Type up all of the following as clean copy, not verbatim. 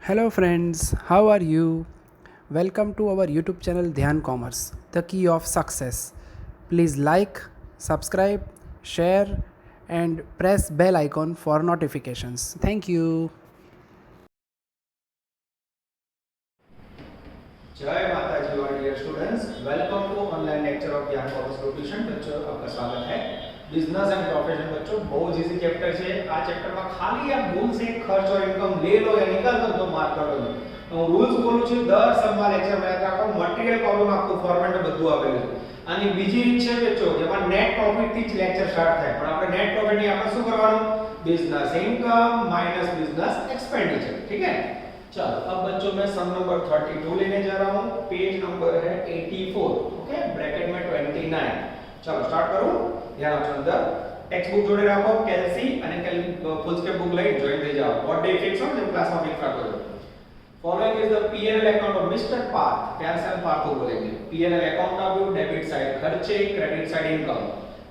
Hello friends, how are you? Welcome to our YouTube channel Dhyan Commerce, the key of success. Please like, subscribe, share and press bell icon for notifications. Thank you. जय माता जी और dear students, welcome to online lecture of Gyan commerce group tuition. बच्चों आपका स्वागत है। Business and profession बच्चों बहुत इजी चैप्टर है। आ चैप्टर में खाली आप भूल से खर्च और इनकम ले लो या निकाल दो तो मार्क कर दो। હું રૂલ્સ બોલું છું દર સમમાં લેક્ચર માં યાદ રાખો। મટીરીયલ કોલમ આખું ફોર્મેટ બધું આપેલું છે અને બીજી રીત છે બચ્ચો જેમાં નેટ પ્રોફિટ થી જ લેક્ચર સ્ટાર્ટ થાય પણ આપણે નેટ પ્રોફિટ ની આપણે શું કરવાનું business income minus business expenditure. ठीक है, चलो अब बच्चों मैं सम नंबर 32 लेने जा रहा हूं। पेज नंबर है 84, ओके, ब्रैकेट में 29। चलो स्टार्ट करूं। ध्यान रखो अंदर टेक्स्ट बुक जोड़े रखो, कैलसी અને फुल स्केप बुक લઈ જોઈન થઈ જાઓ। व्हाट डे फिक्स हो जब क्लास में फिक्स रखो। Following is the PNL account of mister Parth. प्यार से पार्थ को बोलेंगे। PNL account of you debit side खर्चे, क्रेडिट साइड इनकम।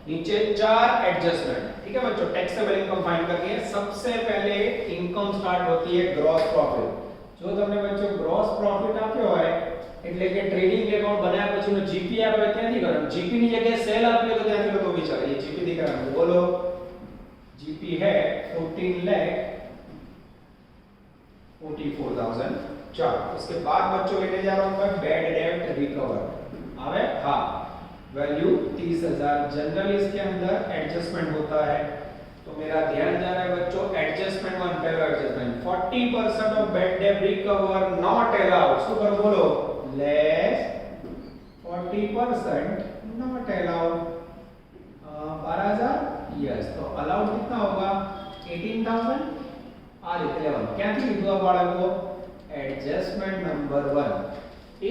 नीचे चार एडजस्टमेंट। ठीक है बच्चों, टैक्सेबल इनकम फाइंड करनी है। सबसे पहले इनकम स्टार्ट होती है ग्रॉस प्रॉफिट। जो તમને બચ્ચો ગ્રોસ પ્રોફિટ આપ્યો હોય એટલે કે ટ્રેડિંગ એકાઉન્ટ બનાવ્યા પછીનો જીપી આપ્યો ત્યાંથી કરો। જીપી ની જગ્યાએ સેલ આપ્યો તો ત્યાંથી લો તો બી ચાલે। ये जीपी दिखाना बोलो। जीपी है 14,44,000। चलो उसके बाद बच्चों लेने जा रहा हूं मैं बैड डेब्ट रिकवर। आवे हां, वैल्यू 30,000। जनरली इसके अंदर एडजस्टमेंट होता है तो मेरा ध्यान जा रहा है बच्चों एडजस्टमेंट वन। पहला एडजस्टमेंट 40% ऑफ बैड डेब्ट रिकवर नॉट अलाउड। सुपर बोलो लेस 40% नॉट अलाउड। 12,000 यस, तो अलाउड कितना होगा 18,000। आ रीते लेवल क्या थी लिखो बाळको एडजस्टमेंट नंबर 1।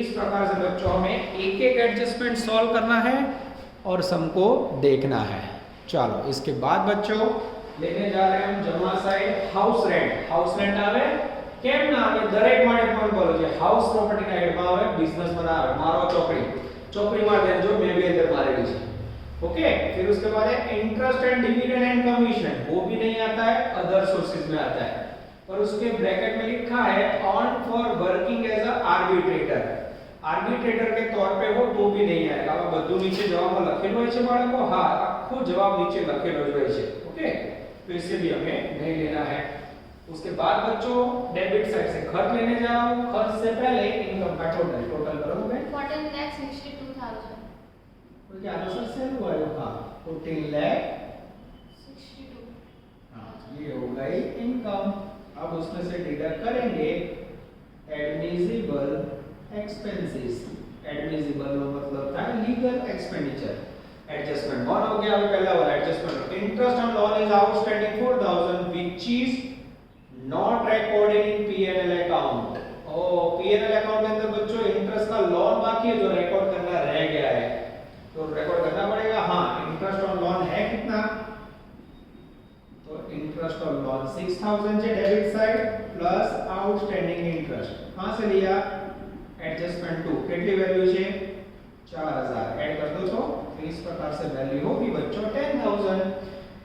इस प्रकार से बच्चों हमें एक एक एडजस्टमेंट सॉल्व करना है और सम को देखना है। चलो इसके बाद बच्चों लेने जा रहे हैं हम जमा side house rent. House rent आवे केम ना आवे दरेक માટે પણ બોલો છે હાઉસ પ્રોપર્ટી ના હેડ માં આવે बिजनेस માં આવે मारो चौकड़ी માં देन जो मैं भी अंदर मारेली છે। ओके, फिर उसके बाद है interest and dividend and commission. वो भी नहीं आता है, अदर सोर्सेज में आता है। और उसके ब्रैकेट में लिखा है on for working as a arbitrator. Arbitrator के तौर पे हो तो भी नहीं आएगा। अब બધું નીચે જવાબમાં લખેલું હોય છે બાળકો। હા, આખો જવાબ નીચે લખેલો જ હોય છે। ओके, तो इसे भी हमें नहीं लेना है। उसके बाद बच्चों डेबिट साइड से खर्च लेने जा रहा हूं। खर्च से पहले इनकम का टोटल करूंगा 14,62,000। तो क्या आंसर सेल हुआ है? हां, 14,62,000। हां, ये हो गई इनकम। अब उसमें से डिडक्ट करेंगे एडमिसिबल एक्सपेंसेस। एडमिसिबल मतलब था लीगल एक्सपेंडिचर। एडजस्टमेंट 1 हो गया। अब पहला वाला adjustment interest on loan is outstanding 4,000 which is not recorded in PNL account. ओ पीएनएल अकाउंट के अंदर बच्चों इंटरेस्ट का लोन बाकी है जो रिकॉर्ड करना रह गया है तो रिकॉर्ड करना पड़ेगा। हां, इंटरेस्ट ऑन लोन है कितना तो इंटरेस्ट ऑन लोन 6,000 से debit side plus outstanding interest कहां से लिया एडजस्टमेंट 2 कितनी वैल्यू છે 4,000 ऐड कर दो तो इस प्रकार से वैल्यू होगी बच्चों 10,000।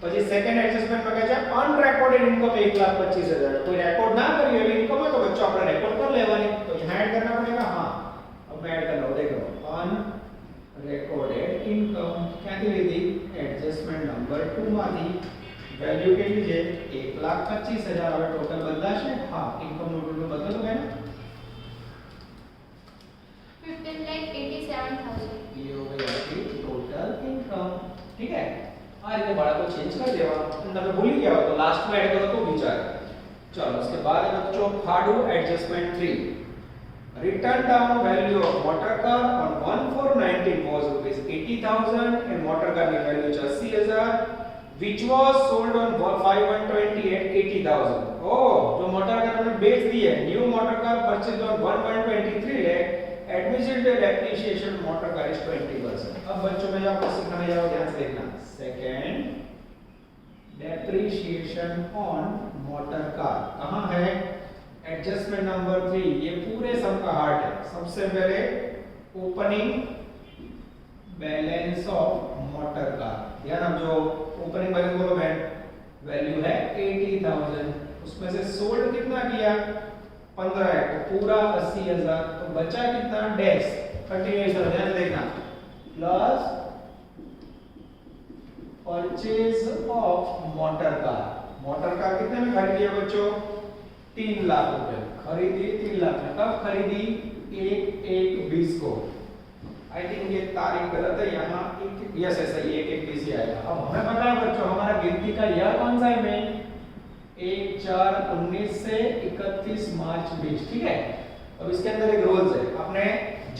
પછી સેકન્ડ એડજસ્ટમેન્ટ માં કહે છે અનરેકોર્ડેડ ઇનકમ 1,25,000। कोई रिकॉर्ड ना करी है इनकम है तो बच्चों આપણે रिकॉर्ड कर लेવાની तो यहाँ ऐड करना पड़ेगा। हां, अब मैं ऐड कर लो। देखो अनरेकॉर्डेड इनकम ક્યાંથી લીધી એડજસ્ટમેન્ટ નંબર 2 માંથી। વેલ્યू કેટલી છે 1,25,000। હવે ટોટલ બદલાશે। હા, ઇનકમ નું ટોટલ બદલો કે 15,87,000। ये हो गई आपकी टोटल इनकम। ठीक है, आ रीते बाळको चेंज कर देवा। તમે ભૂલી ગયા हो तो लास्ट में ऐड करो तो विचार। चलो उसके बाद है बच्चों फाड़ू adjustment 3। Written down value of motor car on 1,419 was rupees 80,000 and motor car की value 80,000 which was sold on 5,120 at 80,000। Oh, जो मोटर कार हमने बेच दी है new motor car purchase on 1,123 lakh admissible depreciation motor car is 20%। अब बच्चों में आपको सिखाने जा रहा हूं, ध्यान से देखना। Second depreciation on motor car कहां है एडजस्टमेंट नंबर 3। ये पूरे सम का हार्ट है। सबसे पहले opening balance of motor car. ध्यान अब जो ओपनिंग बैलेंस बोलो मैं वैल्यू है 80,000। उसमें से सोल्ड कितना किया 15 है तो पूरा 80,000, तो बचा कितना डैश कंटिन्यूएशन ध्यान से देखना plus purchase of motor car कितने में खरीदी है बच्चों 3 लाख रुपए खरीदी 3 लाख में कब खरीदी 1/1/20 को आई थिंक ये तारीख गलत है यहाँ यस ऐसा ही 1/1/20 ही आएगा। अब हमें पता है बच्चों हमारा गिनती का ईयर कौन सा है में 1/4/19 से 31 मार्च 20 ठीक है। अब इसके अंदर एक रूल्स है आपने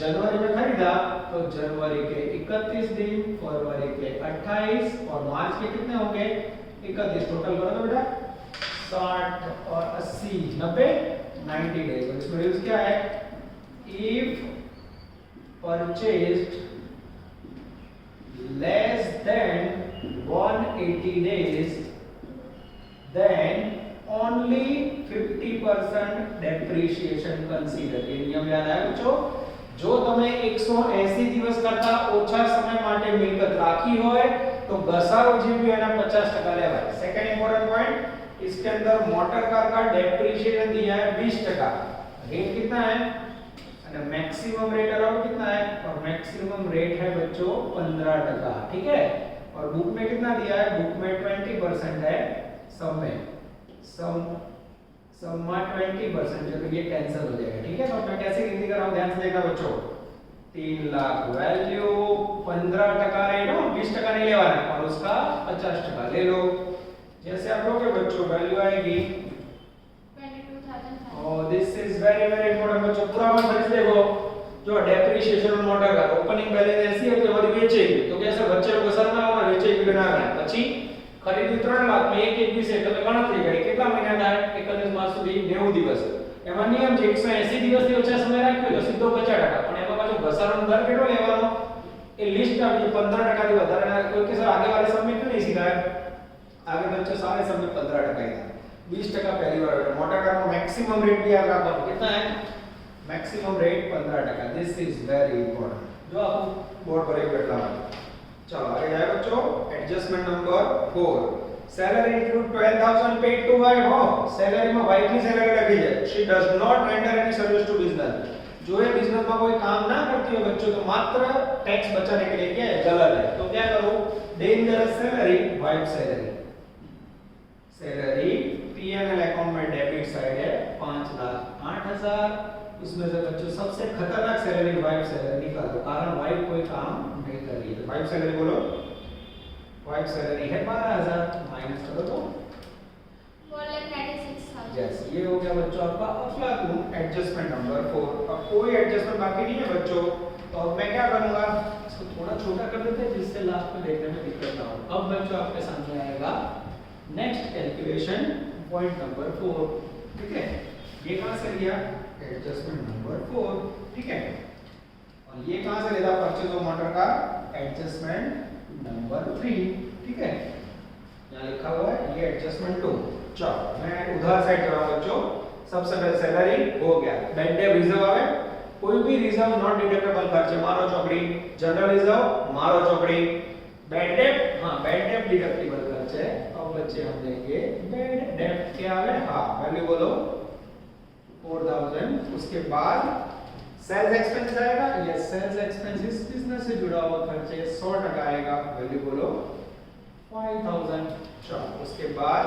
जनवरी में खरीदा तो जनवरी के 31 दिन फरवरी के 28 और मार्च के कितने होंगे 31 टोटल करो तो बेटा 60 और 80 90 90 डेज। तो इसमें रूल्स क्या है if purchased less than 180 days then only 50% depreciation consider। ये नियम याद है बच्चों जो તમે 180 દિવસ કરતા ઓછા સમય માટે મિલકત રાખી હોય तो घसारो જે भी એના 50% લેવાય। सेकंड इंपॉर्टेंट पॉइंट इसके अंदर मोटर कार का डेप्रिसिएशन दिया है 20%, रेट कितना है और मैक्सिमम रेट अलाउड कितना है और मैक्सिमम रेट है बच्चों 15%, ठीक है। और बुक में कितना दिया है बुक में 20% है, सब में सब में 20% है तो ये कैंसिल हो जाएगा, ठीक है। तो मैं कैसे गिनती कर रहा हूं ध्यान से देखना बच्चों 3 लाख वैल्यू 15% रेट हो 20% नहीं लेवाना और उसका 50% ले लो। जैसे आप लोगे बच्चों वैल्यू आएगी 22,000। और this is very very important बच्चों पूरा मत समझ देखो जो डेप्रिसिएशन मोटर का ओपनिंग बैलेंस ऐसी है कि हमारी बेचेगी तो कैसे बच्चे लोग सरना होना बेचेगी बिना रहे પછી ખરીદી 3 લાખ में 1/1/20 એટલે તમે ગણતરી કરી કેટલા મહિના થાય 31 માર્ચ સુધી 90 દિવસ એમાં નિયમ છે 180 દિવસથી ઓછા સમય રાખ્યો તો સીધો 50% પણ એમાં પાછો ઘસારાનો દર કેટલો લેવાનો એ લિસ્ટ આવી 15% થી વધારે કોઈ કે સર आगे वाले सबमिट नहीं सीधा है आगे बच्चों सारे सबमिट 15% ही था 20% पहली बार है। मोटर कार में मैक्सिमम रेट भी याद रखो कितना है maximum rate 15%। This is very important जो आप बोर्ड पर एक बैठा है। चलो आगे जाए बच्चों adjustment number 4 salary include 12,000 paid to wife हो सैलरी में वाइफ की सैलरी लगी है she does not render any service to business जो ये बिजनेस में कोई काम ना करती हो बच्चों तो मात्र टैक्स बचाने के लिए क्या है गलत है तो क्या करो dangerous salary wife salary PNL account में डेबिट साइड है 5,08,000 उसमें से बच्चों सबसे खतरनाक सैलरी वाइफ सैलरी निकाल दो कारण वाइफ कोई काम नहीं कर रही है। वाइफ सैलरी बोलो वाइफ सैलरी है 12,000 माइनस करो तो 4,96,000। यस ये हो गया बच्चों आपका अफलातून एडजस्टमेंट नंबर 4। अब कोई एडजस्टमेंट बाकी नहीं है बच्चों तो अब मैं क्या करूंगा इसको थोड़ा छोटा कर देते हैं जिससे लास्ट में देखने में दिक्कत ना हो। अब बच्चों आपके सामने आएगा नेक्स्ट कैलकुलेशन पॉइंट नंबर 4, ठीक है। ये कहां से लिया एडजस्टमेंट नंबर 4, ठीक है। और ये कहां से लेता परचेज ऑफ मोटर का एडजस्टमेंट नंबर 3, ठीक है। यहां लिखा हुआ है ये एडजस्टमेंट 2। चलो मैं उधर साइड कर रहा हूं बच्चों। सबसे पहले सैलरी हो गया बैंक डेप रिजर्व आवे कोई भी रिजर्व नॉट डिडक्टेबल खर्च मारो चौकड़ी जनरल रिजर्व मारो चौकड़ी बैड डेप हां बैड डेप डिडक्टेबल खर्च है। अब बच्चे हम देंगे बैड डेप क्या आवे हां वैल्यू बोलो 4,000। उसके बाद सेल्स एक्सपेंसेस आएगा ये सेल्स एक्सपेंसेस बिजनेस से जुड़ा हुआ खर्च है 100% आएगा वैल्यू बोलो 5,000। चलो उसके बाद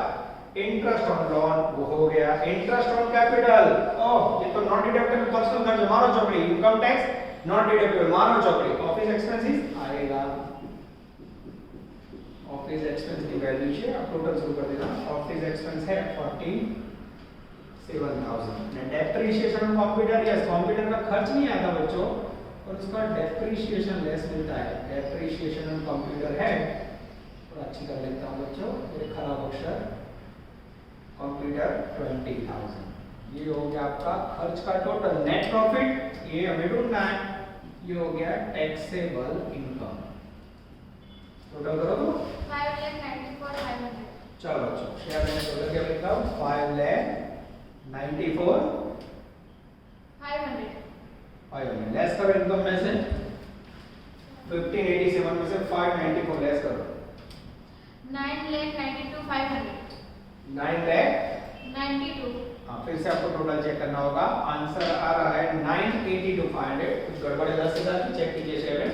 इंटरेस्ट ऑन लोन वो हो गया इंटरेस्ट ऑन कैपिटल ओह ये तो नॉट डिडक्टेबल पर्सनल खर्च मारो चौकड़ी इनकम टैक्स नॉट डिडक्टेबल मारो चौकड़ी ऑफिस एक्सपेंसेस आएगा ऑफिस एक्सपेंस की वैल्यू है आप टोटल शुरू कर देना ऑफिस एक्सपेंस है 47,000 डेप्रिसिएशन कंप्यूटर यस कंप्यूटर का खर्च नहीं आता बच्चों और उसका डेप्रिसिएशन लेस मिलता है डेप्रिसिएशन ऑन कंप्यूटर है थोड़ा अच्छी कर लेता हूं बच्चों ये खराब अक्षर कंप्यूटर 20,000। ये हो गया आपका खर्च का टोटल नेट प्रॉफिट ये हमें ढूंढना है ये हो गया टैक्सेबल इनकम टोटल करो तो 5,94,500। चलो बच्चों शेयर मैंने टोटल क्या लिखा 5,94,500 लेस करो इनकम में से 1587 में से 594 लेस करो 9,92,500। 9,92 हाँ फिर से आपको टोटल चेक करना होगा। आंसर आ रहा है 980 to 500। कुछ गड़बड़ है 10,000 की, चेक कीजिए शेयर में।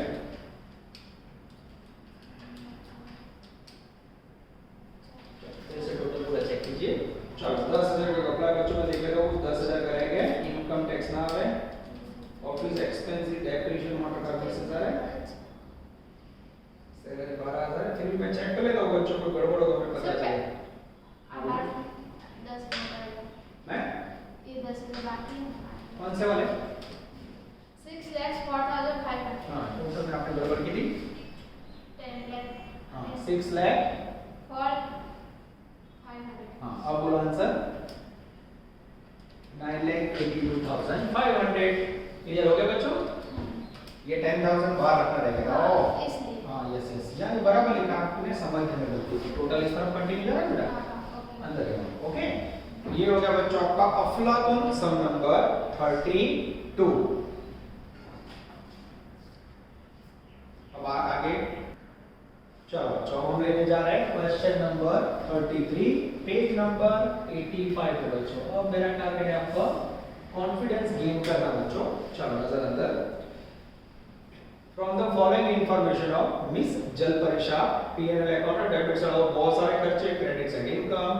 ऐसे टोटल पूरा चेक कीजिए। चलो 10,000 का कपड़ा बच्चों में देख रहे हो, 10,000 करेंगे। इनकम टैक्स ना आवे, ऑफिस एक्सपेंस डेप्रिसिएशन मोटर का 20,000 है, सैलरी 12,000 है। फिर भी मैं चेक कर लेता हूँ बच्चों को, गड़बड़ होगा मैं पता चले। आठ 10 मैं ये 10 में बाकी है। कौन से वाले? 6,04,500। हाँ टोटल में आपने गड़बड़ की थी। 10 lakh। हाँ 6 लाख। for 500। हाँ अब बोलो आंसर 9,82,500। क्लियर हो गया बच्चों? ये 10,000 बाहर रखना रहेगा। हाँ, इसलिए। हाँ यस यस, यानी बराबर लिखा, आपने समझने में गलती की। टोटल इस तरफ कंटिन्यू जा रहा है बेटा, हाँ, अंदर है। ओके, ये हो गया बच्चों आपका अफलातून सम नंबर 32। अब आगे चलो बच्चों हम लेने जा रहे हैं क्वेश्चन नंबर 33, पेज नंबर 85 पे बच्चों। अब मेरा टारगेट है आपका कॉन्फिडेंस गेन करना बच्चों। चलो नजर अंदर। From the following information of miss जल परीक्षा P&L अकाउंट और डेबिट साइड ऑफ बहुत सारे खर्चे, क्रेडिट साइड इनकम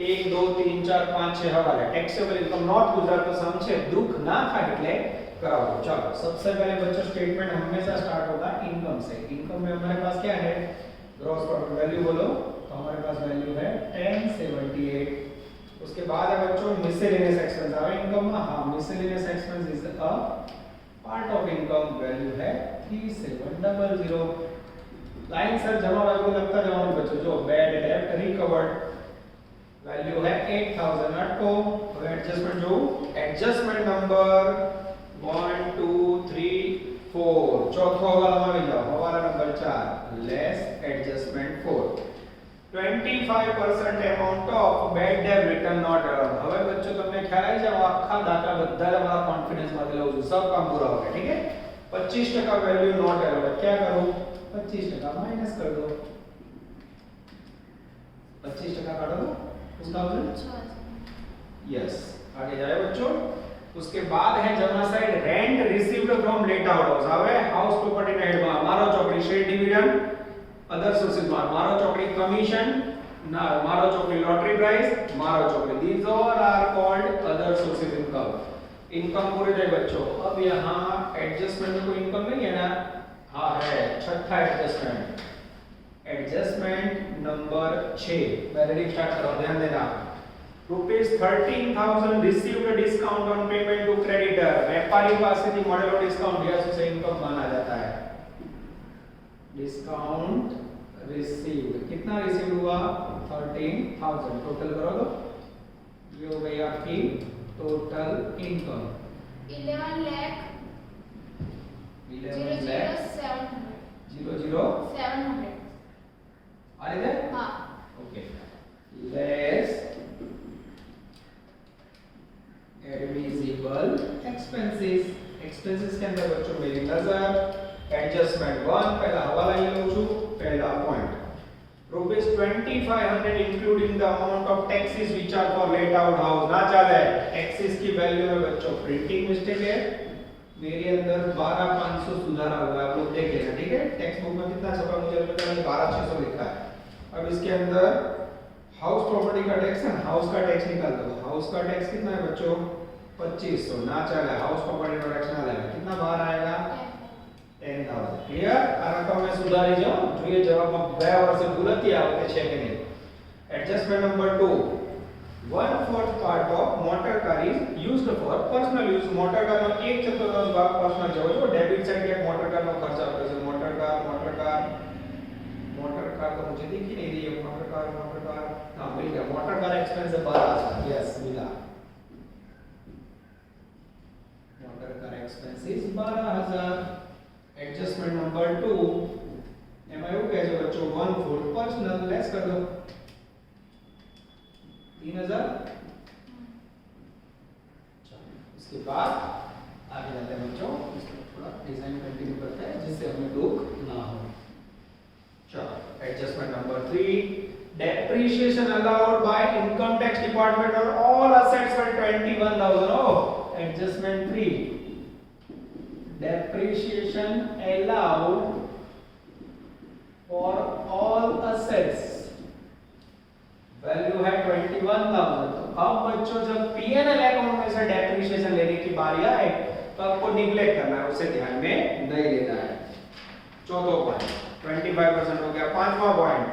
1 2 3 4 5 6 हवाले टैक्सेबल इनकम नॉट गुजरात तो समझे दुख ना था એટલે कराओ। चलो सबसे पहले बच्चों स्टेटमेंट हमेशा स्टार्ट होगा इनकम से। इनकम में हमारे पास क्या है? ग्रॉस प्रॉफिट वैल्यू बोलो तो हमारे पास वैल्यू है 1078। उसके बाद है बच्चों मिसलेनियस एक्सपेंस। आवे इनकम में हां miscellaneous expense is a part of income, value है 3700। लाइन सर जमा बाजू लगता जवान बच्चों जो बैड डेब्ट रिकवर्ड वैल्यू है 8000 अटको। अब एडजस्टमेंट जो एडजस्टमेंट नंबर 1 2 3 4 चौथो हवाला में जाओ, हवाला number 4 less adjustment 4 25% amount of bad debt return not earn. હવે બચ્ચો તમને ખ્યાલ આવી જાવ આખા દાખલા બધા તમારા કોન્ફિડન્સ માંથી લઉં છું, सब काम पूरा हो गया। ठीक है 25% वैल्यू नॉट अर्न, क्या करूं 25% माइनस कर दो, 25% काट दो 2000। यस आगे जाए बच्चों। उसके बाद है जमा side rent received from late out house. હવે હાઉસ પ્રોપર્ટી ના હેડ માં મારો ચોકડી શેર ડિવિડન્ડ अदर सोर्सेस में मारो चौकड़ी कमीशन ना मारो चौकड़ी लॉटरी प्राइस मारो चौकड़ी these all are called other sources income. Income पूरे थे बच्चों। अब यहाँ एडजस्टमेंट में कोई इनकम नहीं है ना? हाँ है, छठा एडजस्टमेंट, एडजस्टमेंट नंबर 6। मैं रीडिंग स्टार्ट करो, ध्यान देना। Rupees 13,000 received discount on payment to creditor. व्यापारी पास से मॉडल डिस्काउंट दिया उसे इनकम माना जाता है। डिस्काउंट रिसीव्ड कितना रिसीव हुआ 13,000। टोटल करो तो ये हो गई आपकी टोटल इनकम 11 lakh 11 lakh 700। आ रहे थे? हाँ okay less admissible expenses. Expenses के अंदर बच्चों मेरी नजर एडजस्टमेंट 1 पहला हवाला ये लो छु पहला point rupees 2500 including the amount of taxes which are for let out house. ना चले टैक्सेस की वैल्यू में बच्चों प्रिंटिंग मिस्टेक है, मेरे अंदर 12,500 सुधारा हुआ है, आप लोग देख लेना। ठीक है टेक्स्ट बुक में कितना छपा मुझे पता नहीं, 12,600 लिखा है। अब इसके अंदर हाउस प्रॉपर्टी का टैक्स है, हाउस का टैक्स निकाल दो। हाउस का टैक्स कितना है बच्चों 2500। ना चले हाउस प्रॉपर्टी का टैक्स ना लेगा, कितना बाहर आएगा 10,000। क्लियर? આ રકમ મે સુધારી જાઓ જોઈએ જવાબમાં ગયા વર્ષે ભૂલ હતી આ વખતે છે કે નહીં। Adjustment number 2 1/4 part of motor car is used for personal use. Motor car નો 1/4 ભાગ પર્સનલ જવો છો। ડેબિટ સાइड के मोटर कार નો ખર્ચ આપે છે। મોટર કાર तो मुझे दिख ही नहीं रही है। मोटर कार हां मिल गया। Motor car expense 12,000। यस मिला। Motor car expenses 12,000। Adjustment number 2 એમાં એવું કહે છે બચ્ચો 1/4 पर्सनल લેસ कर दो 3,000। चलो इसके बाद आगे जाते हैं बच्चों, इसको थोड़ा डिजाइन कंटिन्यू करते हैं जिससे हमें दुख ना हो। चलो adjustment number 3 depreciation allowed by income tax department on all assets were 21,000. Oh, adjustment 3. Depreciation allowed for all assets value है 21,000। तो अब बच्चों जब P&L अकाउंट में से डेप्रिसिएशन लेने की बारी आए तो आपको निगलेक्ट करना है, उसे ध्यान में नहीं लेना है। चौथा पॉइंट 25% हो गया। पांचवा point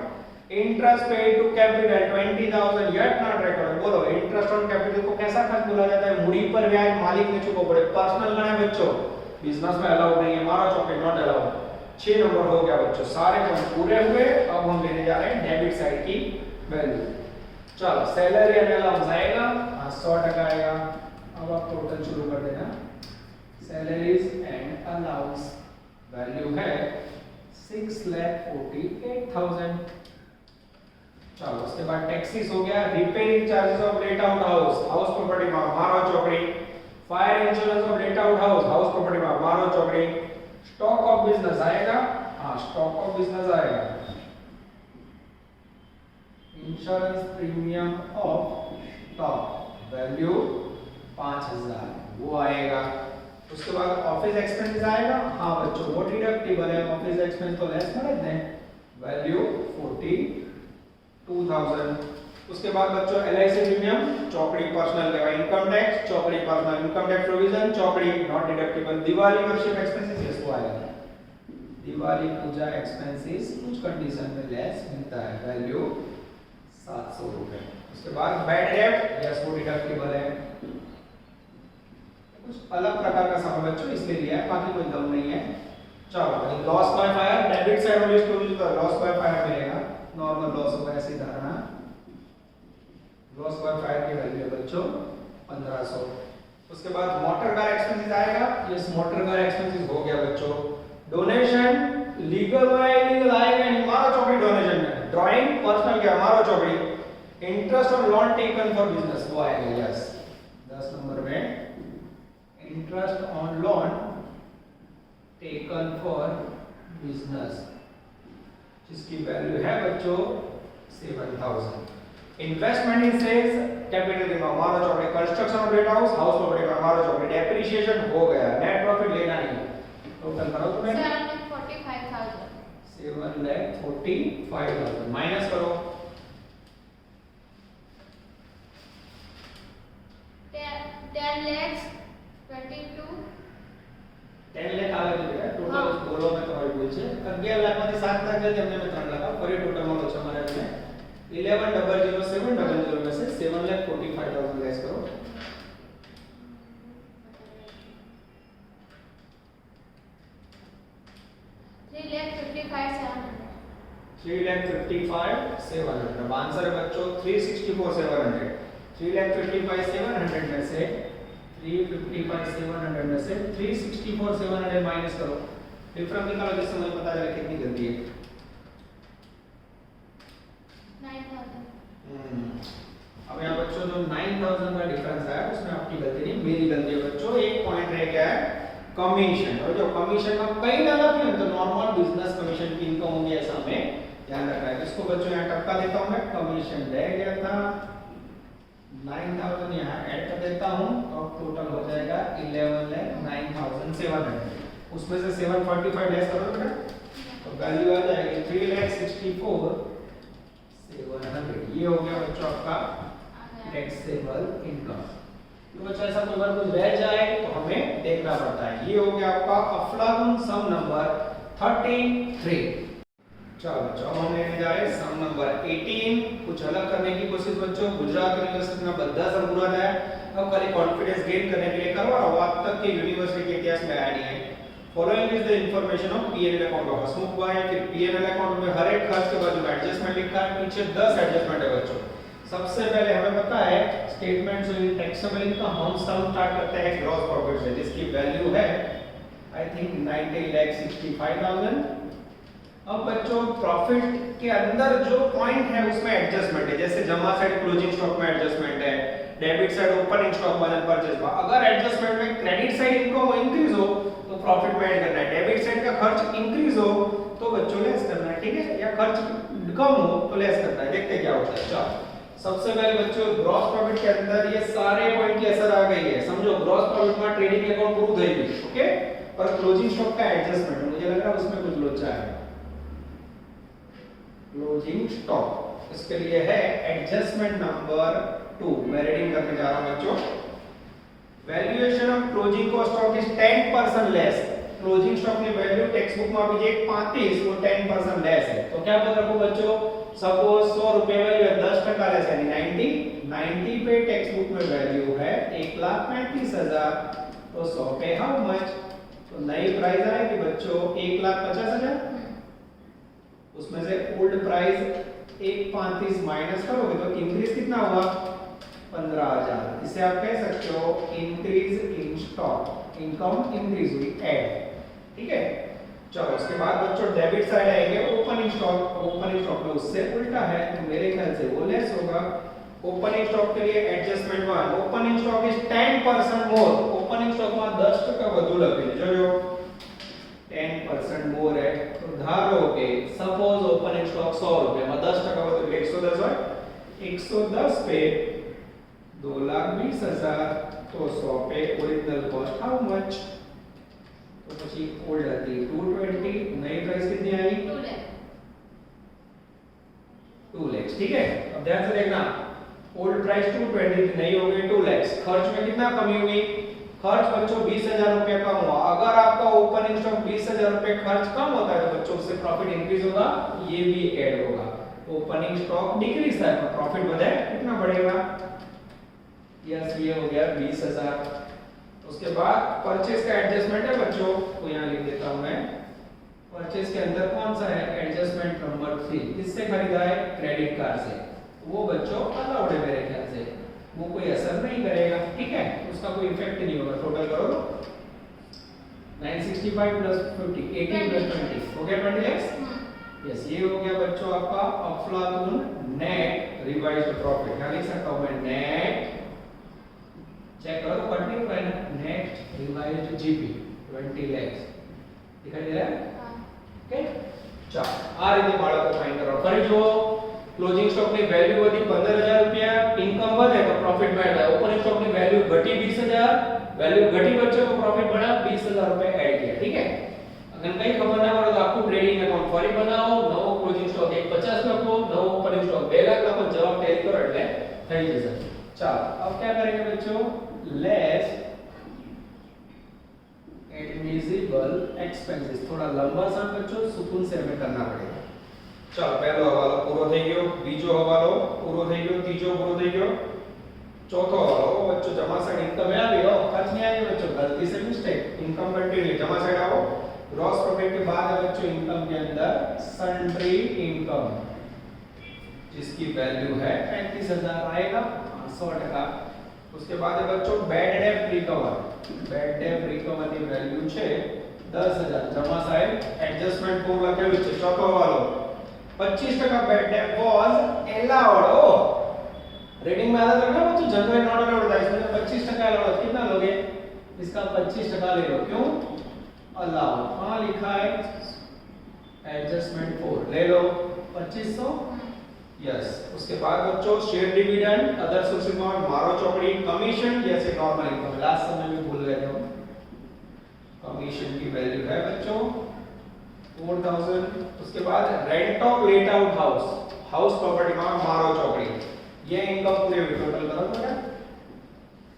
interest paid to capital 20,000 yet not record. बोलो इंटरेस्ट ऑन कैपिटल को कैसा खर्च बोला जाता है? मुड़ी पर ब्याज मालिक ने चुकाना पड़े। पर्सनल गणा है बच्चों, बिजनेस में अलाउड नहीं है। मारो चौके नॉट अलाउड। 6 नंबर हो गया बच्चों, सारे पॉइंट पूरे हुए। अब हम लेने जा रहे हैं डेबिट साइड की वैल्यू। चलो सैलरी एंड अलाउंस आएगा, 100% आएगा। अब आप टोटल शुरू कर देना। सैलरीज एंड अलाउंस वैल्यू है 6,48,000। चलो उसके बाद टैक्सेस हो गया। Repairing charges of late out house, house property में मारो चौकड़ी। Fire insurance of late out house, house property में मारो चौकड़ी। स्टॉक ऑफ बिजनेस आएगा, हाँ स्टॉक ऑफ बिजनेस आएगा। Insurance premium of stock value 5,000 वो आएगा। उसके बाद ऑफिस एक्सपेंसेस आएगा, हाँ बच्चों वो डिडक्टिबल है, ऑफिस एक्सपेंस तो लेस कर देते हैं, वैल्यू 42,000। उसके बाद बच्चों एलआईसी प्रीमियम चौकड़ी पर्सनल का इनकम टैक्स, चौकड़ी पर्सनल इनकम टैक्स प्रोविजन, चौकड़ी not deductible. Diwali worship expenses इसको आएगा, दिवाली पूजा एक्सपेंसेस कुछ कंडीशन में लेस मिलता है, वैल्यू 700 रुपए। उसके बाद बैड डेट, यस वो डिडक्टिबल है। कुछ अलग प्रकार का सम बच्चों इसलिए लिया है, बाकी कोई दम नहीं है। चलो loss by fire debit side में इसको यूज कर, लॉस बाय फायर मिलेगा, नॉर्मल लॉस होगा ऐसी धारणा। लॉस बाय फायर की वैल्यू है बच्चों 1500। उसके बाद मोटर कार एक्सपेंसेस आएगा, यस मोटर कार एक्सपेंसेस हो गया बच्चों। डोनेशन लीगल है इलीगल आएगा नहीं, मारो चौकड़ी डोनेशन में। ड्राइंग पर्सनल क्या मारो चौकड़ी। Interest on loan taken for business वो आएगा, यस 10 नंबर में interest on loan taken for business जिसकी वैल्यू है बच्चों 7,000। इन्वेस्टमेंट इन सेल्स कैपिटल में मारो चौकड़ी। Construction of let house, house property में मारो चौकड़ी। डेप्रिसिएशन हो गया, नेट प्रॉफिट लेना नहीं, टोटल करो तुम्हें 7,45,000 7,45,000 माइनस करो 10 lakhs 22 10 लाख આવે છે ટોટલ બોલો મે તમારી ભૂલ છે 11 લાખ માંથી 7 લાખ જલ્દી हमने में 3 लाख फरी टोटल માં છે हमारे में 11,007,000 में से 7,45,000 लेस करो 3,55,700 आंसर है बच्चों 3,64,700 3,55,700 में से 3,55,700 में से 3,64,700 माइनस करो, डिफरेंस निकालो जिससे मुझे पता चले कितनी गलती है। 9,000 अब यहाँ बच्चों जो 9,000 का डिफरेंस है उसमें आपकी गलती नहीं, मेरी गलती है बच्चों। एक पॉइंट रह गया है कमीशन, और जो कमीशन में कई ज्यादा भी तो नॉर्मल बिजनेस कमीशन की इनकम होगी ऐसा हमें ध्यान रखना है। इसको बच्चों यहाँ टपका देता हूँ मैं, कमीशन रह गया था 9,000 यहाँ ऐड कर देता हूँ, तो टोटल हो जाएगा 11,09,700। उसमें से 745 लेस करो बेटा तो वैल्यू आ जाएगी 3,64,700। ये हो गया बच्चों आपका टैक्सेबल इनकम। तो बच्चों ऐसा कोई बार कुछ रह जाए तो हमें देखना पड़ता है। ये हो गया आपका अफलातून सम नंबर 33। चलो बच्चों हम लेने जा रहे हैं सम नंबर 18। कुछ अलग करने की कोशिश बच्चों, गुजरात यूनिवर्सिटी में बद्दा सम पूरा था, अब खाली कॉन्फिडेंस गेन करने के लिए करो और अब तक के यूनिवर्सिटी के इतिहास में आया नहीं है। Following is the information of PNL account of Hasmukh bhai. फिर पीएनएल अकाउंट में हर एक खर्च के बाजू में एडजस्टमेंट लिखा है, पीछे 10 एडजस्टमेंट है बच्चों। सबसे पहले हमें पता है स्टेटमेंट से टैक्सेबल इनकम हम सम स्टार्ट करते हैं ग्रॉस प्रॉफिट से जिसकी वैल्यू है आई थिंक 90,65,000। अब बच्चों प्रॉफिट के अंदर जो पॉइंट है उसमें एडजस्टमेंट है, जैसे जमा साइड क्लोजिंग स्टॉक में एडजस्टमेंट है, debit side opening stock balance purchase में। अगर एडजस्टमेंट में क्रेडिट साइड इनकम इंक्रीज हो तो प्रॉफिट में ऐड करना है, डेबिट साइड का खर्च इंक्रीज हो तो तो बच्चों लेस करना है, ठीक है, या खर्च कम हो तो लेस करना है। देखते क्या होता है। चलो सबसे पहले बच्चों ग्रॉस प्रॉफिट के अंदर ये सारे पॉइंट की असर आ गई है। समझो ग्रॉस प्रॉफिट में ट्रेडिंग अकाउंट पूरा થઈ ગયું, ओके, पर क्लोजिंग स्टॉक का एडजस्टमेंट मुझे लग रहा है उसमें कुछ लोचा है। क्लोजिंग स्टॉक इसके लिए है एडजस्टमेंट नंबर 2, मैं रीडिंग करने जा रहा हूं बच्चों। Valuation of closing cost stock is 10% less. Closing stock की वैल्यू टेक्स्ट बुक में आपकी जे 35 वो 10% लेस है। तो क्या पता रखो बच्चों, सपोज 100 रुपए वैल्यू है, 10% लेस यानी 90 पे टेक्स्ट बुक में वैल्यू है 1,35,000, तो 100 पे हाउ मच, तो नई प्राइस आएगी बच्चों 1,50,000। उसमें से ओल्ड प्राइस 1,35 माइनस करोगे तो इंक्रीज कितना हुआ 15,000। इसे आप कह सकते हो increase in stock, income increase हुई ऐड, ठीक है। चलो उसके बाद बच्चों डेबिट साइड आएंगे ओपनिंग स्टॉक। ओपनिंग स्टॉक में उससे उल्टा है तो मेरे ख्याल से वो लेस होगा। ओपनिंग स्टॉक के लिए adjustment 1, opening stock is 10% more. Opening stock में 10% વધુ લખેલું જો 10% मोर है तो धारो के सपोज ओपनिंग स्टॉक 100 रुपए में 10% વધુ 110 હોય, 110 पे 2,20,000, तो 100 पे ओरिजिनल कॉस्ट हाउ मच, तो પછી ओल्ड હતી 220, नई प्राइस कितनी आई 2 लाख, ठीक है। अब ध्यान से देखना, ओल्ड प्राइस 220 थी, नई हो गई 2 लाख। खर्च में कितना कमी हुई, खर्च बच्चों 20,000 रुपए कम हुआ। अगर आपका ओपनिंग स्टॉक 20,000 रुपए खर्च कम होता है तो बच्चों उससे प्रॉफिट इंक्रीज होगा, ये भी ऐड होगा। ओपनिंग स्टॉक डिक्रीज था तो प्रॉफिट बढ़े, कितना बढ़ेगा, यस ये हो गया 20,000। उसके बाद परचेज का एडजस्टमेंट है बच्चों, तो यहां लिख देता हूं मैं। परचेज के अंदर कौन सा है एडजस्टमेंट नंबर 3, किससे खरीदा है क्रेडिट कार्ड से, वो बच्चों अलाउड है मेरे ख्याल से, वो कोई असर नहीं करेगा, ठीक है, उसका कोई इफेक्ट नहीं होगा। टोटल करो 965 प्लस 50 18 प्लस 20 हो गया 20 लाख। यस ये हो गया बच्चों आपका अफलातून नेट रिवाइज्ड प्रॉफिट। यहां लिख सकता हूं मैं नेट, चेक करो तो कट नहीं हुआ है ना, नेट रिवाइज्ड जीपी 20 लाख दिखाई दे रहा है, ओके। चलो આ રીતે બાળકો ફાઇન્ડ કરો। ફરી જો ક્લોઝિંગ સ્ટોક ની વેલ્યુ વધી 15,000 રૂપિયા, ઇન્કમ વધે તો પ્રોફિટ મળે। ઓપનિંગ સ્ટોક ની વેલ્યू घटी 20,000, વેલ્યू घटी बच्चों तो प्रॉफिट बढ़ा 20,000 रुपए ऐड किया, ठीक है। अगर कहीं खबर ना पड़े तो आपको ट्रेडिंग अकाउंट फरी बनाओ, नવો क्लोजिंग स्टॉक 150 रखो, नવો ओपनिंग स्टॉक 2 लाख रखो, जवाब टेली करो એટલે થઈ જશે। चलो अब क्या करेंगे बच्चों, लेस एडमिसिबल एक्सपेंसेस। थोड़ा लंबा सा बच्चों सुकून से हमें करना पड़ेगा। चलो पहलो हवालो पूरो થઈ ગયો, બીજો હવાલો પૂરો થઈ ગયો, ત્રીજો પૂરો થઈ ગયો, चौथो हवालो बच्चों जमा साइड इनकम में आ गई, खर्च नहीं आई बच्चों, गलती से मिस्टेक, इनकम कंटिन्यू जमा साइड आओ। ग्रॉस प्रॉफिट के बाद है बच्चों इनकम के अंदर सन्ड्री इनकम जिसकी वैल्यू है 35,000 आएगा 100%। उसके बाद है बच्चों bad debt recover. Bad debt recover की वैल्यू છે 10,000, जमा साइड एडजस्टमेंट को લખેલું છે। ચોથો વાળો 25% बैड डेट वाज अलाउड। ओ रीडिंग में याद रखना बच्चों, जनरल नॉट अलाउड था, इसमें 25% अलाउड, कितना लोगे, इसका 25% ले लो, क्यों अलाउड, वहां लिखा है एडजस्टमेंट 4 ले लो 2500, यस। उसके बाद बच्चों शेयर डिविडेंड, अदर सोर्सेज में मारो चौकड़ी, कमीशन जैसे नॉर्मल इनकम, लास्ट समय में भूल गए थे हम, कमीशन की वैल्यू है बच्चों 4,000। उसके बाद rent of late out house, house property में मारो चौकड़ी, ये इनकम पूरे टोटल करो बेटा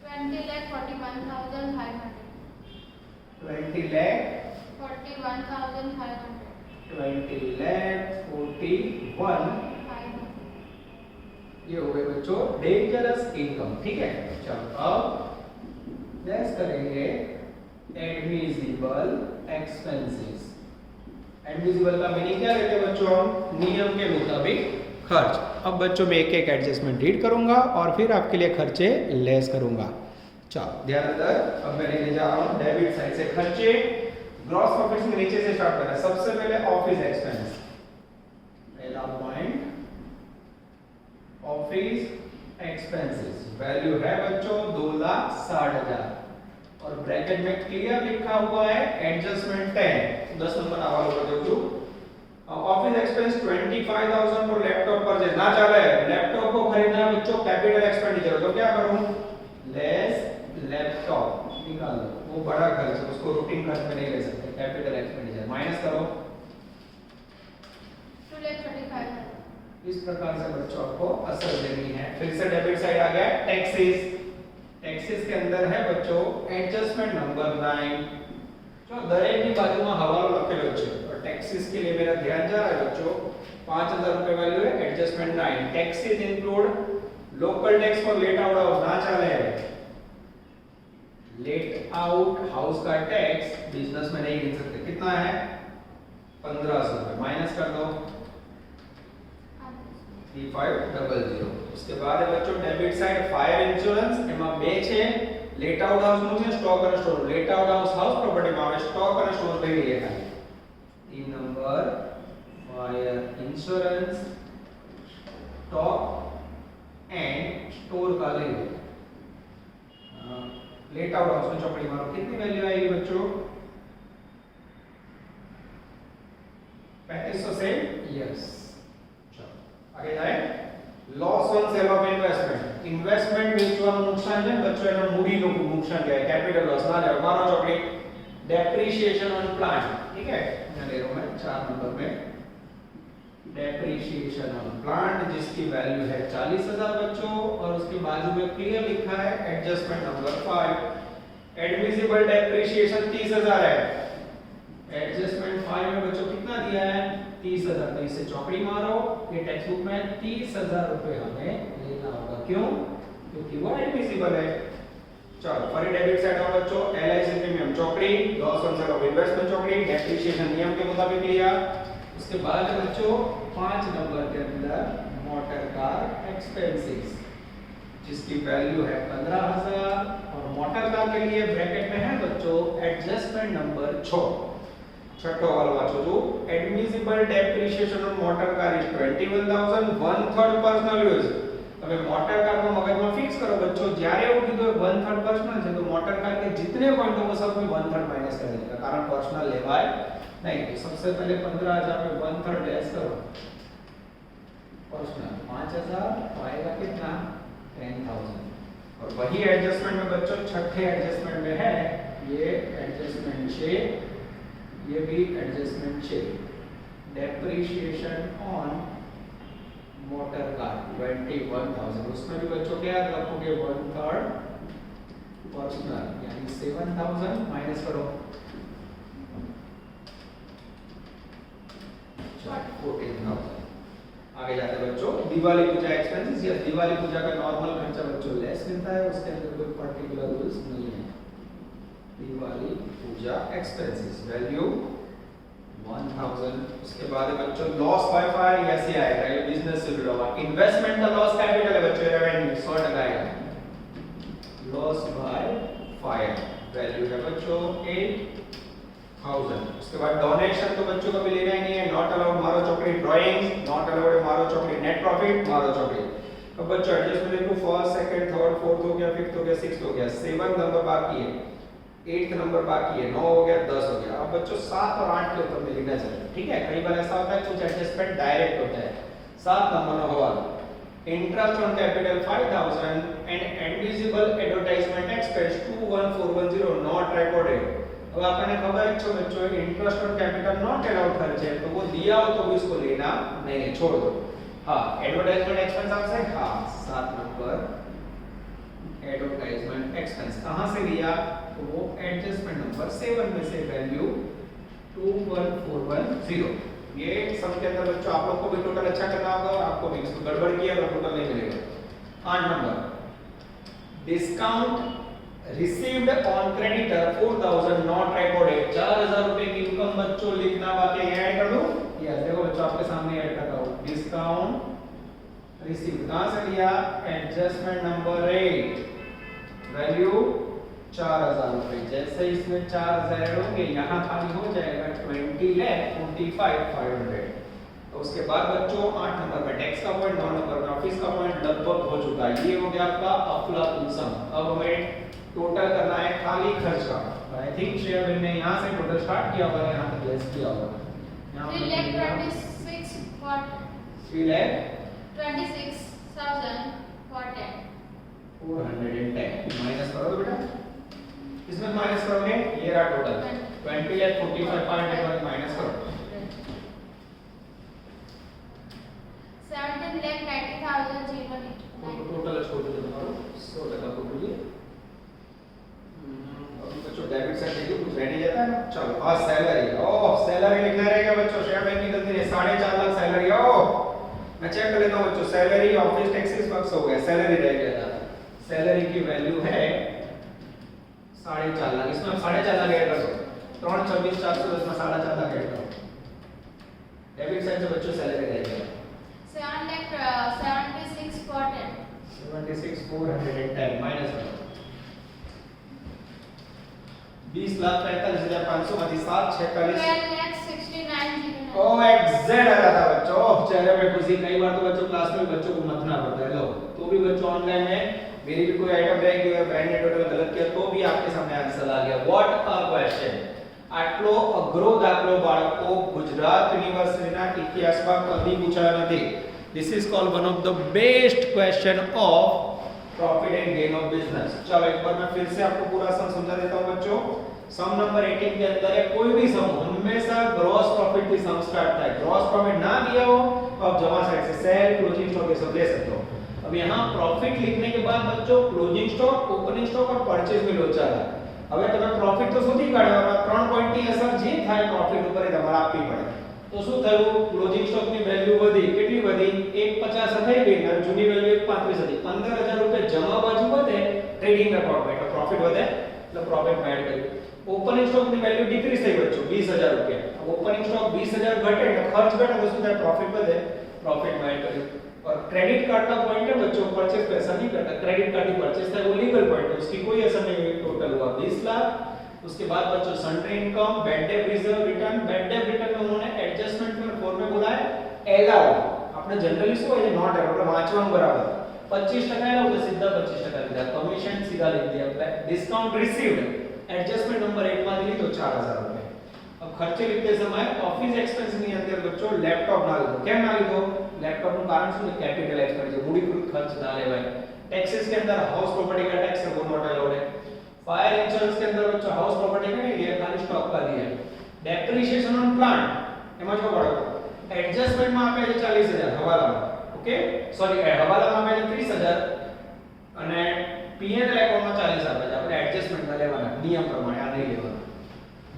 20,41,500 20,41,500 ये हो गए बच्चों डेंजरस इनकम, ठीक है। चलो अब लेस करेंगे एडमिसिबल एक्सपेंसेस। एडमिसिबल का मीनिंग क्या लेते हैं बच्चों, हम नियम के मुताबिक खर्च। अब बच्चों मैं एक एक एडजस्टमेंट रीड करूंगा और फिर आपके लिए खर्चे लेस करूंगा। चलो ध्यान अंदर, अब मैं लेने जा रहा हूं डेबिट साइड से खर्चे। ग्रॉस प्रॉफिट से नीचे से स्टार्ट करना है। सबसे पहले ऑफिस एक्सपेंस, पहला पॉइंट ऑफिस एक्सपेंसेस, वैल्यू है बच्चों 2,60,000 और ब्रैकेट में क्लियर लिखा हुआ है एडजस्टमेंट 10। 10 नंबर हवालो कर दो, office expense 25,000 for laptop purchase ना चले, लैपटॉप को खरीदना है बच्चों कैपिटल एक्सपेंडिचर, तो क्या करूं, लेस लैपटॉप निकाल दो, वो बड़ा खर्च है उसको रूटीन खर्च में नहीं ले सकते, कैपिटल एक्सपेंडिचर माइनस करो 2,35,000। इस प्रकार से बच्चों आपको असर देनी है। फिर से डेबिट साइड आ गया टैक्सेस, टैक्सेस के अंदर है बच्चों एडजस्टमेंट नंबर 9, जो दरेक की बाजू में हवालो लखेलो છે और टैक्सेस के लिए मेरा ध्यान जा रहा है बच्चों 5,000 रुपए वैल्यू है adjustment 9, taxes include local tax for let out house ना चले, लेट आउट हाउस का टैक्स बिजनेस में नहीं गिन सकते, कितना है 1,500 रुपए, माइनस कर दो 3500। उसके बाद है बच्चों डेबिट साइड फायर इंश्योरेंस, એમાં બે છે લેટ આઉટ હાઉસ નું છે સ્ટોક અને store, let out house house property માં આવે, સ્ટોક અને સ્ટોર કઈ લઈએ ખાલી 3 number fire insurance stock and store का ले लेट आउट हाउस में चौकड़ी मारो, कितनी वैल्यू आएगी बच्चों 3500 से, यस चलो आगे जाए। Loss on sale of investment, investment વેચવાનું નુકસાન છે બચ્ચો એનો મૂડીનું નુકસાન કહેવાય, कैपिटल लॉस ना जाए, मारो चौकड़ी डेप्रिसिएशन ऑन प्लांट, ठीक है यहाँ ले रहा हूं मैं 4 नंबर में डेप्रिसिएशन ऑन प्लांट जिसकी वैल्यू है 40,000 बच्चों, और उसके बाजू में क्लियर लिखा है एडजस्टमेंट नंबर 5, एडमिसिबल डेप्रिसिएशन 30,000 है, एडजस्टमेंट 5 में बच्चों कितना दिया है 30,000, तो इसे चौकड़ी मारो, ये टेक्स्ट बुक में 30,000 रुपए हमें लेना होगा, क्यों, क्योंकि वो एडमिसिबल है। चलो फरी डेबिट साइड में बच्चों एलआईसी प्रीमियम चौकड़ी, loss on sale of investment चौकड़ी, डेप्रिसिएशन नियम के मुताबिक लिया। उसके बाद बच्चों 5 नंबर के अंदर मोटर कार एक्सपेंसेस जिसकी वैल्यू है 15,000, और मोटर कार के लिए ब्रैकेट में है बच्चों एडजस्टमेंट नंबर 6, छठो वाला वाचो जो admissible depreciation on motor car is 21,000, 1/3 personal use. હવે મોટર કાર को મગજમાં ફિક્સ કરો બચ્ચો, જ્યારે એવું કીધું 1/3 पर्सनल છે તો મોટર કાર के जितने पॉइंटों को सब में 1/3 माइनस कर देगा, कारण पर्सनल लेवाय नहीं। तो सबसे पहले 15,000 में 1/3 लेस करो, पर्सनल 5,000 तो आएगा कितना 10,000, और वही एडजस्टमेंट में बच्चों छठे एडजस्टमेंट में है ये एडजस्टमेंट 6, ये भी adjustment 6, depreciation on motor car 21,000, उसमें भी बच्चों क्या रखोगे 1/3 पर्सनल यानी 7,000 माइनस करो 14,000। आगे जाते हैं बच्चों दिवाली पूजा एक्सपेंसेस, या दिवाली पूजा का नॉर्मल खर्चा बच्चों लेस मिलता है, उसके अंदर कोई पर्टिकुलर रूल्स नहीं है। दिवाली पूजा एक्सपेंसेस वैल्यू 1,000। उसके बाद बच्चों लॉस बाय फायर ऐसे आएगा, ये बिजनेस से जुड़ा हुआ, इन्वेस्टमेंट का लॉस कैपिटल है बच्चों, रेवेन्यू 100% आएगा, लॉस बाय फायर वैल्यू है बच्चों 8,000। उसके बाद डोनेशन तो बच्चों का भी लेना ही नहीं है, नॉट अलाउड मारो चौकड़ी, ड्राइंग्स नॉट अलाउड मारो चौकड़ी, नेट प्रॉफिट मारो चौकड़ी। अब बच्चों एडजस्टमेंट देखो फर्स्ट सेकंड थर्ड फोर्थ हो गया, फिफ्थ हो गया, सिक्स्थ हो गया, 7 नंबर बाकी है, 8th नंबर बाकी है, 9 हो गया, 10 हो गया। अब बच्चों 7 और 8 के ऊपर में लिखना चाहिए, ठीक है। कई बार ऐसा होता है कुछ एडजस्टमेंट डायरेक्ट होता है। 7 नंबर નો હવાલો interest on capital 5,000 and admissible advertisement expense 21410 not recorded. अब आपने खबर है जो बच्चों interest on capital not allowed खर्च है, तो वो दिया हो तो भी उसको लेना नहीं है, छोड़ दो। हाँ एडवर्टाइजमेंट एक्सपेंस आपसे, हाँ 7 नंबर एडवर्टाइजमेंट एक्सपेंस कहां से लिया, तो वो एडजस्टमेंट नंबर 7 में से वैल्यू 21410। ये सब के अंदर बच्चों आप लोग को भी टोटल अच्छा करना होगा, और आपको भी इसको गड़बड़ किया तो टोटल नहीं मिलेगा। 8 number discount received on creditor 4,000 not recorded. 4,000 रुपए की इनकम बच्चों लिखना बाकी है, ऐड कर दूं, ये देखो बच्चों आपके सामने ऐड करता हूं, डिस्काउंट रिसीव्ड कहां से लिया, एडजस्टमेंट नंबर 8 वैल्यू 4,000 रुपए। जैसे इसमें 4,000 ऐड होंगे यहाँ खाली हो जाएगा 20,45,500। तो उसके बाद बच्चों 8 नंबर पे टैक्स का पॉइंट, 9 नंबर पे ऑफिस का पॉइंट लगभग हो चुका है। ये हो गया आपका अफलातून सम। अब हमें टोटल करना है खाली खर्च का। आई थिंक श्रेया ने यहाँ से टोटल स्टार्ट किया होगा, यहाँ तक लेस किया होगा। यहाँ 3,26,000 3 lakh 26,000 for 10. 410 माइनस करो तो बेटा, इसमें माइनस करोगे ये रहा टोटल 20 lakh 45,500 माइनस करो 17,90,000 टोटल छोड़ दो तुम्हारा 100% को बोलिए। अभी बच्चों डेबिट साइड देखिए कुछ रह नहीं जाता है ना। चलो आज सैलरी, ओह सैलरी लिखना रहेगा बच्चों, शेयर बैंक की गलती है 4.5 लाख सैलरी। ओह मैं चेक कर लेता हूं बच्चों, सैलरी ऑफिस टैक्सेस वर्क्स हो गया, सैलरी रह गया था। सैलरी की वैल्यू है 4.5 लाख, इसमें 4.5 लाख ऐड कर दो, 3,24,410 में 4.5 लाख ऐड करो। डेबिट साइड से बच्चों सैलरी रह गया 7,76,000 for 10. 76,410 माइनस करो 20,45,500 માંથી 746 12,69,000. ओ एग्जैक्ट आ रहा था बच्चों, चेहरे पे खुशी। कई बार तो बच्चों क्लास में बच्चों को मतना पड़ता है, लो तो भी बच्चों ऑनलाइन में मेरी भी कोई आइटम रह गई है, ब्रांड ने टोटल गलत किया तो भी आपके सामने आंसर आ गया। What a question. આટલો અઘરો દાખલો બાળકો ગુજરાત યુનિવર્સિટીના ઇતિહાસમાં કદી પૂછાયો નથી. This is called one of the best question of profit and gain of business. चलो एक बार मैं फिर से आपको पूरा सम समझा देता हूं बच्चों। सम नंबर 18 के अंदर है कोई भी सम हमेशा ग्रॉस प्रॉफिट की सम स्टार्ट होता है। ग्रॉस प्रॉफिट ना दिया हो तो आप जमा साइड से सेल क्लोजिंग स्टॉक ये सब ले सकते हो। अब यहाँ प्रॉफिट लिखने के बाद बच्चों क्लोजिंग स्टॉक, ओपनिंग स्टॉक और परचेज में लोचा है। હવે તમે પ્રોફિટ તો શોધી કાઢ્યો, હવે 3 પોઈન્ટની અસર જે થાય પ્રોફિટ ઉપર એ તમારે આપવી પડે। તો શું થયું, ક્લોઝિંગ સ્ટોકની વેલ્યુ વધી, કેટલી વધી 1.50 થઈ ગઈ અને જૂની વેલ્યુ 1.35 હતી। 15,000 રૂપિયા જમા બાજુ વધે ટ્રેડિંગ એકાઉન્ટમાં એટલે પ્રોફિટ વધે એટલે પ્રોફિટમાં એડ કર્યું। ઓપનિંગ સ્ટોકની વેલ્યુ ડિક્રીઝ થઈ બચ્ચો 20,000 રૂપિયા। ઓપનિંગ સ્ટોક 20,000 ઘટે એટલે ખર્ચ ઘટે તો શું થાય પ્રોફિટ વધે, પ્રોફિટમાં એડ કર્યું। और क्रेडिट कार्ड का पॉइंट है बच्चों, परचेज पैसा नहीं करता, क्रेडिट कार्ड की परचेज था वो लीगल पॉइंट है, उसकी कोई असर नहीं हुई। टोटल हुआ 20 लाख। उसके बाद बच्चों sundry income, bad debt reserve return. Bad debt return में उन्होंने एडजस्टमेंट में फॉर्म में बोला है एलाउ, આપણે जनरली શું હોય નોટ એલાઉ એટલે વાંચવાનું બરાબર 25% એલાઉ તો સીધા 25% લીધા, કમિશન સીધા લીધી આપણે। ડિસ્કાઉન્ટ રિસીવ્ડ એડજસ્ટમેન્ટ નંબર 1 માં લીધો 4,000 રૂપિયા। अब खर्चे लिखते समय ऑफिस एक्सपेंस ની અંદર બચ્ચો લેપટોપ ના લીધો, કેમ ના લીધો, લેપટોપ નું કારણ શું છે, कैपिटल एक्सपेंडिचर મૂડીકૃત खर्च ना लेवाय। टैक्सेस के अंदर हाउस प्रॉपर्टी का टैक्स है वो नॉट अलाउड है। फायर इंश्योरेंस के अंदर बच्चों हाउस प्रॉपर्टी का नहीं लिया, खाली स्टॉक का दिया है। डेप्रिसिएशन ऑन प्लांट એમાં જો પડો એડજસ્ટમેન્ટ માં આપે છે 40,000 હવાલામાં, ઓકે સોરી હવાલામાં આપે છે 30,000 અને પીએનએલ એકાઉન્ટમાં 40 આપે છે। આપણે એડજસ્ટમેન્ટ ના લેવાના નિયમ પ્રમાણે આ નહીં લેવાના।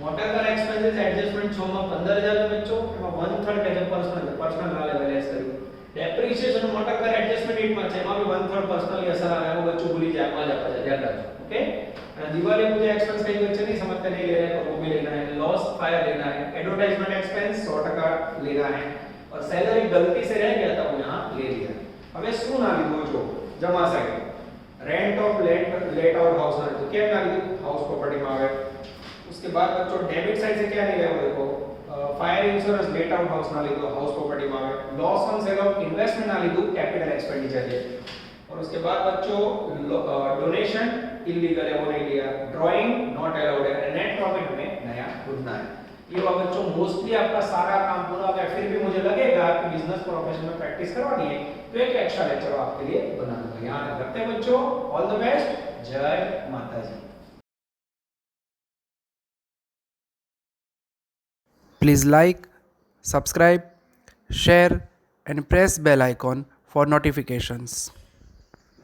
मोटर कार एक्सपेंसेस एडजस्टमेंट 6 में 15,000 में बच्चों एમાં 1/3 કે જે पर्सनल ના લેવલ લેસ કર્યું। डेप्रिसिएशन मोटर कार एडजस्टमेंट 8 में છે એમાં भी 1/3 पर्सनल असर આવે એમાં બચ્ચો ભૂલી જાય માં જ આપા ધ્યાન રાખજો, ओके। અને दिवाली मुझे एक्सपेंस कई बच्चे नहीं समझते, नहीं ले रहे तो वो भी लेना है। लॉस फायर लेना है, एडवर्टाइजमेंट एक्सपेंस 100% लेना है और सैलरी गलती से रह गया था वो यहां ले लिया। હવે શું ના લીધું જો જમા side rent of late out house ना तो क्या ना લીધું हाउस प्रॉपर्टी में આવે। उसके बाद बच्चों डेबिट साइड से क्या नहीं लिया देखो, fire insurance late out house ना लीधो, हाउस प्रॉपर्टी में आवे। Loss on sale of investment ना लीधो, कैपिटल एक्सपेंडिचर है। और उसके बाद बच्चों डोनेशन इलीगल है वो नहीं लिया। ड्राइंग नॉट अलाउड है। नेट प्रॉफिट हमें नया ढूंढना है। ये बच्चों मोस्टली आपका सारा काम पूरा हो गया। फिर भी मुझे लगेगा कि बिजनेस प्रोफेशन में प्रैक्टिस करवानी है तो एक एक्स्ट्रा लेक्चर आपके लिए बना दूंगा। याद रखते हैं बच्चों, ऑल द बेस्ट, जय माता जी। Please like, subscribe, share and press bell icon for notifications.